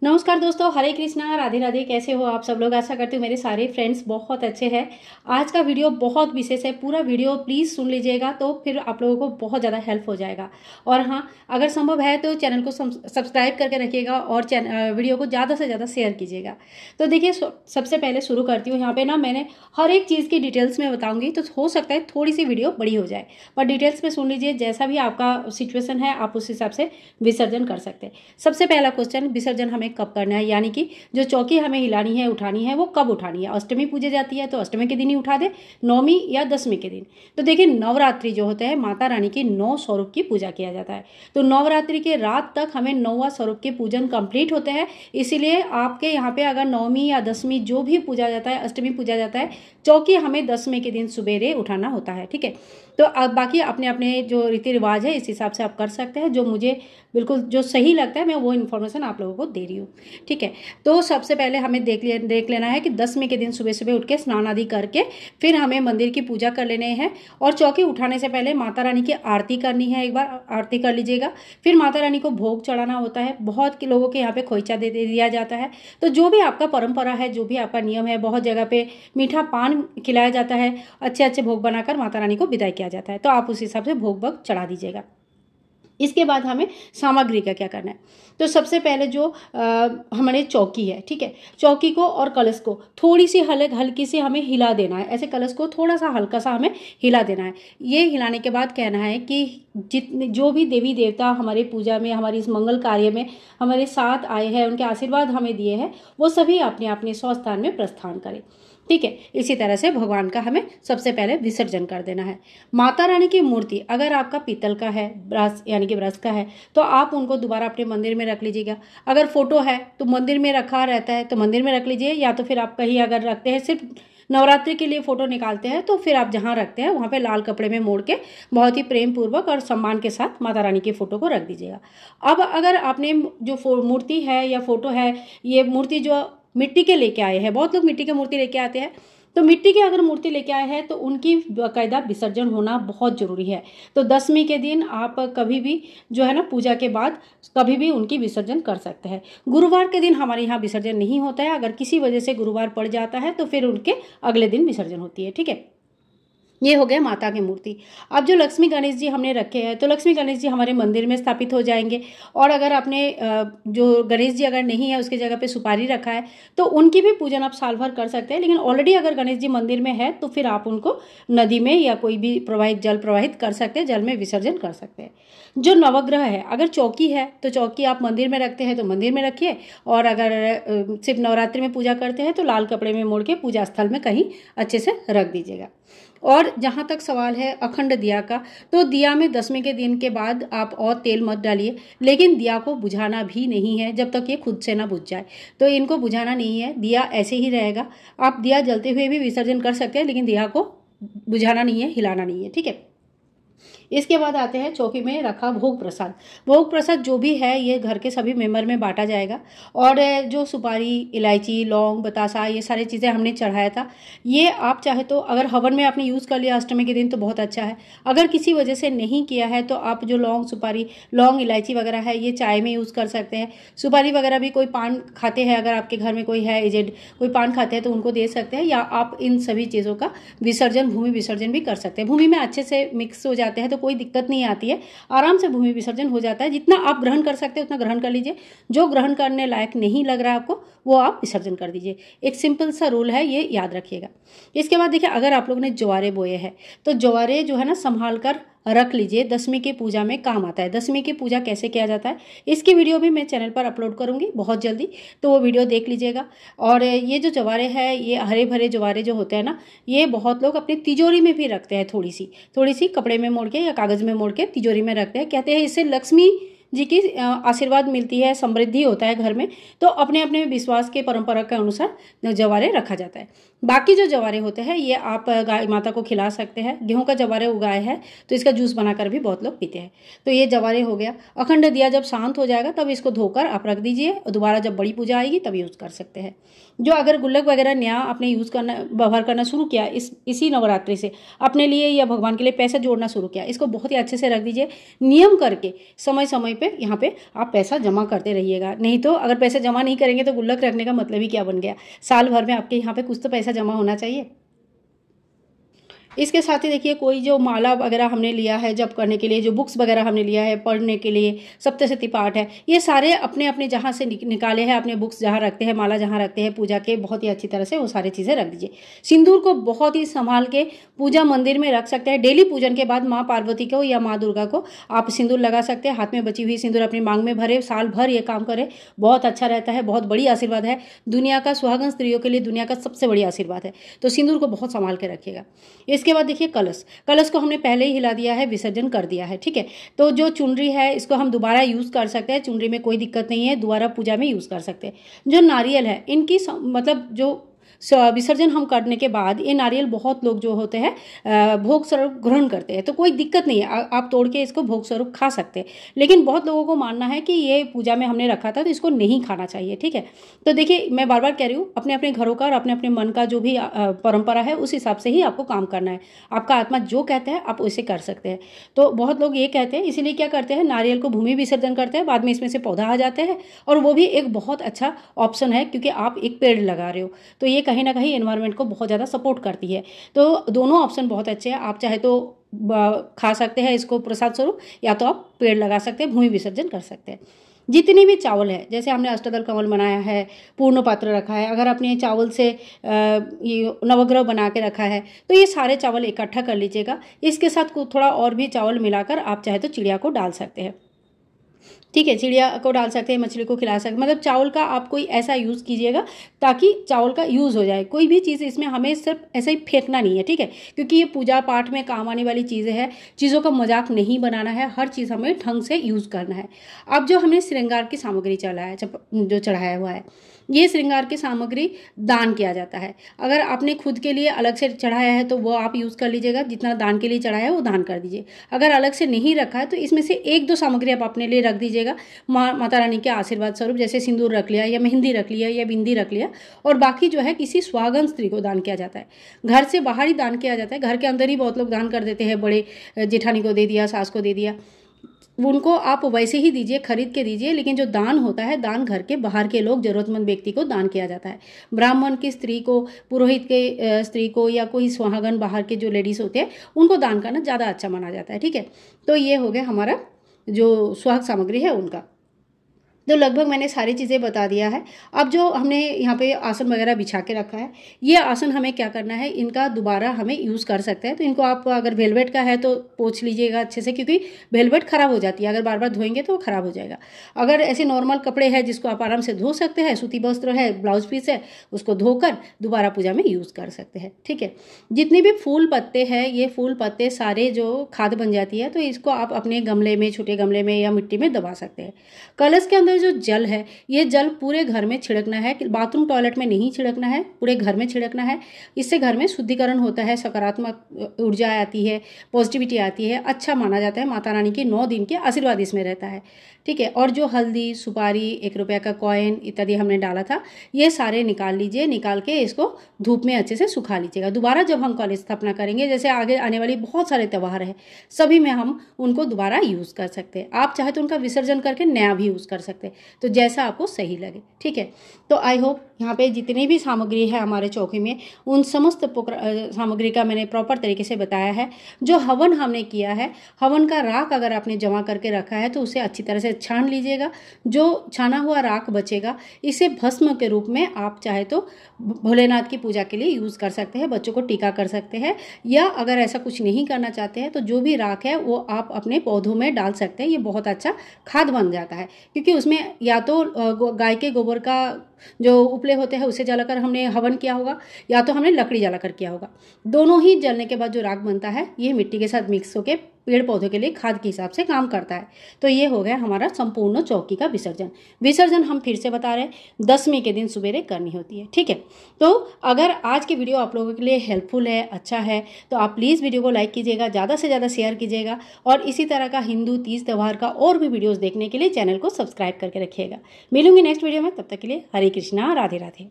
नमस्कार दोस्तों, हरे कृष्णा, राधे राधे। कैसे हो आप सब लोग? आशा करती हूँ मेरे सारे फ्रेंड्स बहुत अच्छे हैं। आज का वीडियो बहुत विशेष है, पूरा वीडियो प्लीज़ सुन लीजिएगा तो फिर आप लोगों को बहुत ज़्यादा हेल्प हो जाएगा। और हाँ, अगर संभव है तो चैनल को सब्सक्राइब करके रखिएगा और वीडियो को ज़्यादा से ज़्यादा शेयर कीजिएगा। तो देखिए, सबसे पहले शुरू करती हूँ। यहाँ पे ना मैंने हर एक चीज़ की डिटेल्स में बताऊँगी, तो हो सकता है थोड़ी सी वीडियो बड़ी हो जाए, पर डिटेल्स में सुन लीजिए। जैसा भी आपका सिचुएशन है आप उस हिसाब से विसर्जन कर सकते हैं। सबसे पहला क्वेश्चन, विसर्जन हमें कब करना है, यानी कि जो चौकी हमें हिलानी है, उठानी है, वो कब उठानी है। अष्टमी पूजी जाती है तो अष्टमी के दिन ही उठा दे, नौवीं या दसवीं के दिन। तो देखिए, नवरात्रि जो होते हैं माता रानी की 9 स्वरूप की पूजा किया जाता है। तो नवरात्रि के रात तक हमें 9वां स्वरूप के पूजन कंप्लीट होते हैं। इसीलिए आपके यहाँ पे अगर नौवीं या दसवीं जो भी पूजा जाता है, अष्टमी पूजा जाता है, चौकी हमें दसवीं के दिन सुबेरे उठाना होता है। ठीक है, तो अब बाकी अपने अपने जो रीति रिवाज है इस हिसाब से आप कर सकते हैं। जो मुझे बिल्कुल जो सही लगता है मैं वो इन्फॉर्मेशन आप लोगों को दे रही हूँ। ठीक है, तो सबसे पहले हमें देख लेना है कि दसवीं के दिन सुबह सुबह उठ के स्नान आदि करके फिर हमें मंदिर की पूजा कर लेने हैं। और चौकी उठाने से पहले माता रानी की आरती करनी है। एक बार आरती कर लीजिएगा। फिर माता रानी को भोग चढ़ाना होता है। बहुत लोगों के यहाँ पे खोइचा दे दिया जाता है। तो जो भी आपका परंपरा है, जो भी आपका नियम है, बहुत जगह पे मीठा पान खिलाया जाता है, अच्छे अच्छे भोग बनाकर माता रानी को विदाई किया जाता है। तो आप उस हिसाब से भोग भोग चढ़ा दीजिएगा। इसके बाद हमें सामग्री का क्या करना है। तो सबसे पहले जो हमारे चौकी है, ठीक है, चौकी को और कलश को थोड़ी सी हल्की सी हमें हिला देना है। ऐसे कलश को थोड़ा सा हल्का सा हमें हिला देना है। ये हिलाने के बाद कहना है कि जितने जो भी देवी देवता हमारे पूजा में, हमारी इस मंगल कार्य में हमारे साथ आए हैं, उनके आशीर्वाद हमें दिए हैं, वो सभी अपने अपने स्वस्थान में प्रस्थान करें। ठीक है, इसी तरह से भगवान का हमें सबसे पहले विसर्जन कर देना है। माता रानी की मूर्ति अगर आपका पीतल का है, ब्रस यानी कि ब्रस का है, तो आप उनको दोबारा अपने मंदिर में रख लीजिएगा। अगर फोटो है तो मंदिर में रखा रहता है तो मंदिर में रख लीजिए, या तो फिर आप कहीं अगर रखते हैं, सिर्फ नवरात्रि के लिए फोटो निकालते हैं, तो फिर आप जहाँ रखते हैं वहाँ पे लाल कपड़े में मोड़ के बहुत ही प्रेम पूर्वक और सम्मान के साथ माता रानी की फोटो को रख दीजिएगा। अब अगर आपने जो मूर्ति है या फोटो है, ये मूर्ति जो मिट्टी के लेके आए हैं, बहुत लोग मिट्टी की मूर्ति लेके आते हैं, तो मिट्टी की अगर मूर्ति लेके आए हैं तो उनकी बाकायदा विसर्जन होना बहुत जरूरी है। तो दसवीं के दिन आप कभी भी जो है ना, पूजा के बाद कभी भी उनकी विसर्जन कर सकते हैं। गुरुवार के दिन हमारे यहाँ विसर्जन नहीं होता है। अगर किसी वजह से गुरुवार पड़ जाता है तो फिर उनके अगले दिन विसर्जन होती है। ठीक है, ये हो गया माता की मूर्ति। अब जो लक्ष्मी गणेश जी हमने रखे हैं, तो लक्ष्मी गणेश जी हमारे मंदिर में स्थापित हो जाएंगे। और अगर आपने जो गणेश जी अगर नहीं है, उसके जगह पे सुपारी रखा है, तो उनकी भी पूजन आप साल भर कर सकते हैं। लेकिन ऑलरेडी अगर गणेश जी मंदिर में है तो फिर आप उनको नदी में या कोई भी जल प्रवाहित कर सकते हैं, जल में विसर्जन कर सकते हैं। जो नवग्रह है, अगर चौकी है तो चौकी आप मंदिर में रखते हैं तो मंदिर में रखिए। और अगर सिर्फ नवरात्रि में पूजा करते हैं तो लाल कपड़े में मोड़ के पूजा स्थल में कहीं अच्छे से रख दीजिएगा। और जहाँ तक सवाल है अखंड दिया का, तो दिया में दसवीं के दिन के बाद आप और तेल मत डालिए, लेकिन दिया को बुझाना भी नहीं है जब तक ये खुद से ना बुझ जाए। तो इनको बुझाना नहीं है, दिया ऐसे ही रहेगा। आप दिया जलते हुए भी विसर्जन कर सकते हैं, लेकिन दिया को बुझाना नहीं है, हिलाना नहीं है। ठीक है, इसके बाद आते हैं चौकी में रखा भोग प्रसाद। भोग प्रसाद जो भी है ये घर के सभी मेंबर में बांटा जाएगा। और जो सुपारी, इलायची, लौंग, बतासा, ये सारी चीज़ें हमने चढ़ाया था, ये आप चाहे तो अगर हवन में आपने यूज़ कर लिया अष्टमी के दिन तो बहुत अच्छा है। अगर किसी वजह से नहीं किया है तो आप जो लौंग इलायची वगैरह है ये चाय में यूज़ कर सकते हैं। सुपारी वगैरह भी कोई पान खाते हैं, अगर आपके घर में कोई है एजेड, कोई पान खाते हैं तो उनको दे सकते हैं। या आप इन सभी चीज़ों का विसर्जन, भूमि विसर्जन भी कर सकते हैं। भूमि में अच्छे से मिक्स हो जाते हैं तो कोई दिक्कत नहीं आती है, आराम से भूमि विसर्जन हो जाता है। जितना आप ग्रहण कर सकते हैं उतना ग्रहण कर लीजिए। जो ग्रहण करने लायक नहीं लग रहा है आपको, वो आप विसर्जन कर दीजिए। एक सिंपल सा रूल है, ये याद रखिएगा। इसके बाद देखिए, अगर आप लोगों ने ज्वारे बोए हैं तो ज्वारे जो है ना संभाल कर रख लीजिए, दसवीं की पूजा में काम आता है। दसवीं की पूजा कैसे किया जाता है इसकी वीडियो भी मैं चैनल पर अपलोड करूंगी बहुत जल्दी, तो वो वीडियो देख लीजिएगा। और ये जो ज्वारे हैं, ये हरे भरे ज्वारे जो होते हैं ना, ये बहुत लोग अपनी तिजोरी में भी रखते हैं। थोड़ी सी कपड़े में मोड़ के या कागज में मोड़ के तिजोरी में रखते हैं। कहते हैं इससे लक्ष्मी जी की आशीर्वाद मिलती है, समृद्धि होता है घर में। तो अपने अपने विश्वास के परंपरा के अनुसार जवारे रखा जाता है। बाकी जो जवारे होते हैं ये आप गाय माता को खिला सकते हैं। गेहूं का जवारे उगाए है तो इसका जूस बनाकर भी बहुत लोग पीते हैं। तो ये जवारे हो गया। अखंड दिया जब शांत हो जाएगा तब इसको धोकर आप रख दीजिए, और दोबारा जब बड़ी पूजा आएगी तब यूज़ कर सकते हैं। जो अगर गुल्लक वगैरह नया आपने यूज़ करना, व्यवहार करना शुरू किया इसी नवरात्रि से, अपने लिए या भगवान के लिए पैसा जोड़ना शुरू किया, इसको बहुत ही अच्छे से रख दीजिए। नियम करके समय समय पे यहाँ पे आप पैसा जमा करते रहिएगा। नहीं तो अगर पैसा जमा नहीं करेंगे तो गुल्लक रखने का मतलब ही क्या बन गया। साल भर में आपके यहाँ पे कुछ तो पैसा जमा होना चाहिए। इसके साथ ही देखिए कोई जो माला वगैरह हमने लिया है जप करने के लिए, जो बुक्स वगैरह हमने लिया है पढ़ने के लिए, सप्तशती पाठ है, ये सारे अपने अपने जहाँ से निकाले हैं, अपने बुक्स जहाँ रखते हैं, माला जहाँ रखते हैं पूजा के, बहुत ही अच्छी तरह से वो सारी चीज़ें रख दीजिए। सिंदूर को बहुत ही संभाल के पूजा मंदिर में रख सकते हैं। डेली पूजन के बाद माँ पार्वती को या माँ दुर्गा को आप सिंदूर लगा सकते हैं। हाथ में बची हुई सिंदूर अपनी मांग में भरे, साल भर ये काम करे, बहुत अच्छा रहता है, बहुत बड़ी आशीर्वाद है। दुनिया का सुहागन स्त्रियों के लिए दुनिया का सबसे बड़ी आशीर्वाद है। तो सिंदूर को बहुत संभाल के रखिएगा। इसके बाद देखिए कलश को हमने पहले ही हिला दिया है, विसर्जन कर दिया है, ठीक है। तो जो चुनरी है इसको हम दोबारा यूज़ कर सकते हैं, चुनरी में कोई दिक्कत नहीं है, दोबारा पूजा में यूज़ कर सकते हैं। जो नारियल है इनकी मतलब जो विसर्जन हम करने के बाद ये नारियल बहुत लोग जो होते हैं भोग स्वरूप ग्रहण करते हैं, तो कोई दिक्कत नहीं है, आप तोड़ के इसको भोग स्वरूप खा सकते हैं। लेकिन बहुत लोगों को मानना है कि ये पूजा में हमने रखा था तो इसको नहीं खाना चाहिए, ठीक है। तो देखिए मैं बार बार कह रही हूँ, अपने अपने घरों का और अपने अपने मन का जो भी परंपरा है उस हिसाब से ही आपको काम करना है। आपका आत्मा जो कहते हैं आप वैसे कर सकते हैं। तो बहुत लोग ये कहते हैं, इसीलिए क्या करते हैं, नारियल को भूमि विसर्जन करते हैं, बाद में इसमें से पौधा आ जाते हैं, और वो भी एक बहुत अच्छा ऑप्शन है क्योंकि आप एक पेड़ लगा रहे हो, तो ये कहीं ना कहीं एनवायरनमेंट को बहुत ज़्यादा सपोर्ट करती है। तो दोनों ऑप्शन बहुत अच्छे हैं। आप चाहे तो खा सकते हैं इसको प्रसाद स्वरूप, या तो आप पेड़ लगा सकते हैं, भूमि विसर्जन कर सकते हैं। जितनी भी चावल है, जैसे हमने अष्टदल कमल बनाया है, पूर्ण पात्र रखा है, अगर आपने चावल से ये नवग्रह बना के रखा है तो ये सारे चावल इकट्ठा कर लीजिएगा। इसके साथ थोड़ा और भी चावल मिलाकर आप चाहे तो चिड़िया को डाल सकते हैं, ठीक है। चिड़िया को डाल सकते हैं, मछली को खिला सकते हैं, मतलब चावल का आप कोई ऐसा यूज़ कीजिएगा ताकि चावल का यूज़ हो जाए। कोई भी चीज़ इसमें हमें सिर्फ ऐसा ही फेंकना नहीं है, ठीक है, क्योंकि ये पूजा पाठ में काम आने वाली चीज़ें हैं। चीज़ों का मजाक नहीं बनाना है, हर चीज़ हमें ढंग से यूज़ करना है। अब जो हमने श्रृंगार की सामग्री जो चढ़ाया हुआ है, ये श्रृंगार की सामग्री दान किया जाता है। अगर आपने खुद के लिए अलग से चढ़ाया है तो वो आप यूज़ कर लीजिएगा, जितना दान के लिए चढ़ाया है वो दान कर दीजिए। अगर अलग से नहीं रखा है तो इसमें से एक दो सामग्री आप अपने लिए रख दीजिएगा, माता रानी के आशीर्वाद स्वरूप, जैसे सिंदूर रख लिया या मेहंदी रख लिया या बिंदी रख लिया, और बाकी जो है किसी सुहागन स्त्री को दान किया जाता है। घर से बाहर ही दान किया जाता है, घर के अंदर ही बहुत लोग दान कर देते हैं, बड़े जेठानी को दे दिया, सास को दे दिया, उनको आप वैसे ही दीजिए, खरीद के दीजिए। लेकिन जो दान होता है, दान घर के बाहर के लोग, जरूरतमंद व्यक्ति को दान किया जाता है। ब्राह्मण की स्त्री को, पुरोहित के स्त्री को, या कोई सुहागन बाहर के जो लेडीज़ होते हैं उनको दान करना ज़्यादा अच्छा माना जाता है, ठीक है। तो ये हो गया हमारा जो सुहाग सामग्री है उनका। तो लगभग मैंने सारी चीज़ें बता दिया है। अब जो हमने यहाँ पे आसन वगैरह बिछा के रखा है, ये आसन हमें क्या करना है, इनका दोबारा हमें यूज़ कर सकते हैं। तो इनको आप अगर वेलवेट का है तो पोंछ लीजिएगा अच्छे से, क्योंकि वेलवेट ख़राब हो जाती है, अगर बार बार धोएंगे तो वो ख़राब हो जाएगा। अगर ऐसे नॉर्मल कपड़े हैं जिसको आप आराम से धो सकते हैं, सूती वस्त्र है, ब्लाउज पीस है, उसको धोकर दोबारा पूजा में यूज़ कर सकते हैं, ठीक है। जितने भी फूल पत्ते हैं, ये फूल पत्ते सारे जो खाद बन जाती है, तो इसको आप अपने गमले में, छोटे गमले में या मिट्टी में दबा सकते हैं। कलश के अंदर जो जल है, ये जल पूरे घर में छिड़कना है, बाथरूम टॉयलेट में नहीं छिड़कना है, पूरे घर में छिड़कना है। इससे घर में शुद्धिकरण होता है, सकारात्मक ऊर्जा आती है, पॉजिटिविटी आती है, अच्छा माना जाता है। माता रानी की 9 दिन के आशीर्वाद इसमें रहता है, ठीक है। और जो हल्दी, सुपारी, 1 रुपये का कॉइन इत्यादि हमने डाला था, ये सारे निकाल लीजिए। निकाल के इसको धूप में अच्छे से सुखा लीजिएगा। दोबारा जब हम कलश स्थापना करेंगे, जैसे आगे आने वाली बहुत सारे त्यौहार हैं, सभी में हम उनको दोबारा यूज़ कर सकते हैं। आप चाहे तो उनका विसर्जन करके नया भी यूज़ कर सकते हैं, तो जैसा आपको सही लगे, ठीक है। तो आई होप यहाँ पे जितनी भी सामग्री है हमारे चौकी में, उन समस्त सामग्री का मैंने प्रॉपर तरीके से बताया है। जो हवन हमने किया है, हवन का राख अगर आपने जमा करके रखा है तो उसे अच्छी तरह से छान लीजिएगा। जो छाना हुआ राख बचेगा, इसे भस्म के रूप में आप चाहे तो भोलेनाथ की पूजा के लिए यूज़ कर सकते हैं, बच्चों को टीका कर सकते हैं, या अगर ऐसा कुछ नहीं करना चाहते हैं तो जो भी राख है वो आप अपने पौधों में डाल सकते हैं। ये बहुत अच्छा खाद बन जाता है, क्योंकि उसमें या तो गाय के गोबर का जो उपले होते हैं उसे जलाकर हमने हवन किया होगा, या तो हमने लकड़ी जलाकर किया होगा। दोनों ही जलने के बाद जो राख बनता है, ये मिट्टी के साथ मिक्स होकर पेड़ पौधों के लिए खाद के हिसाब से काम करता है। तो ये हो गया हमारा संपूर्ण चौकी का विसर्जन। विसर्जन हम फिर से बता रहे हैं, 10वीं के दिन सुबेरे करनी होती है, ठीक है। तो अगर आज की वीडियो आप लोगों के लिए हेल्पफुल है, अच्छा है, तो आप प्लीज़ वीडियो को लाइक कीजिएगा, ज़्यादा से ज़्यादा शेयर कीजिएगा, और इसी तरह का हिंदू तीज त्यौहार का और भी वीडियोज़ देखने के लिए चैनल को सब्सक्राइब करके रखिएगा। मिलूंगी नेक्स्ट वीडियो में, तब तक के लिए हरे कृष्णा, राधे राधे।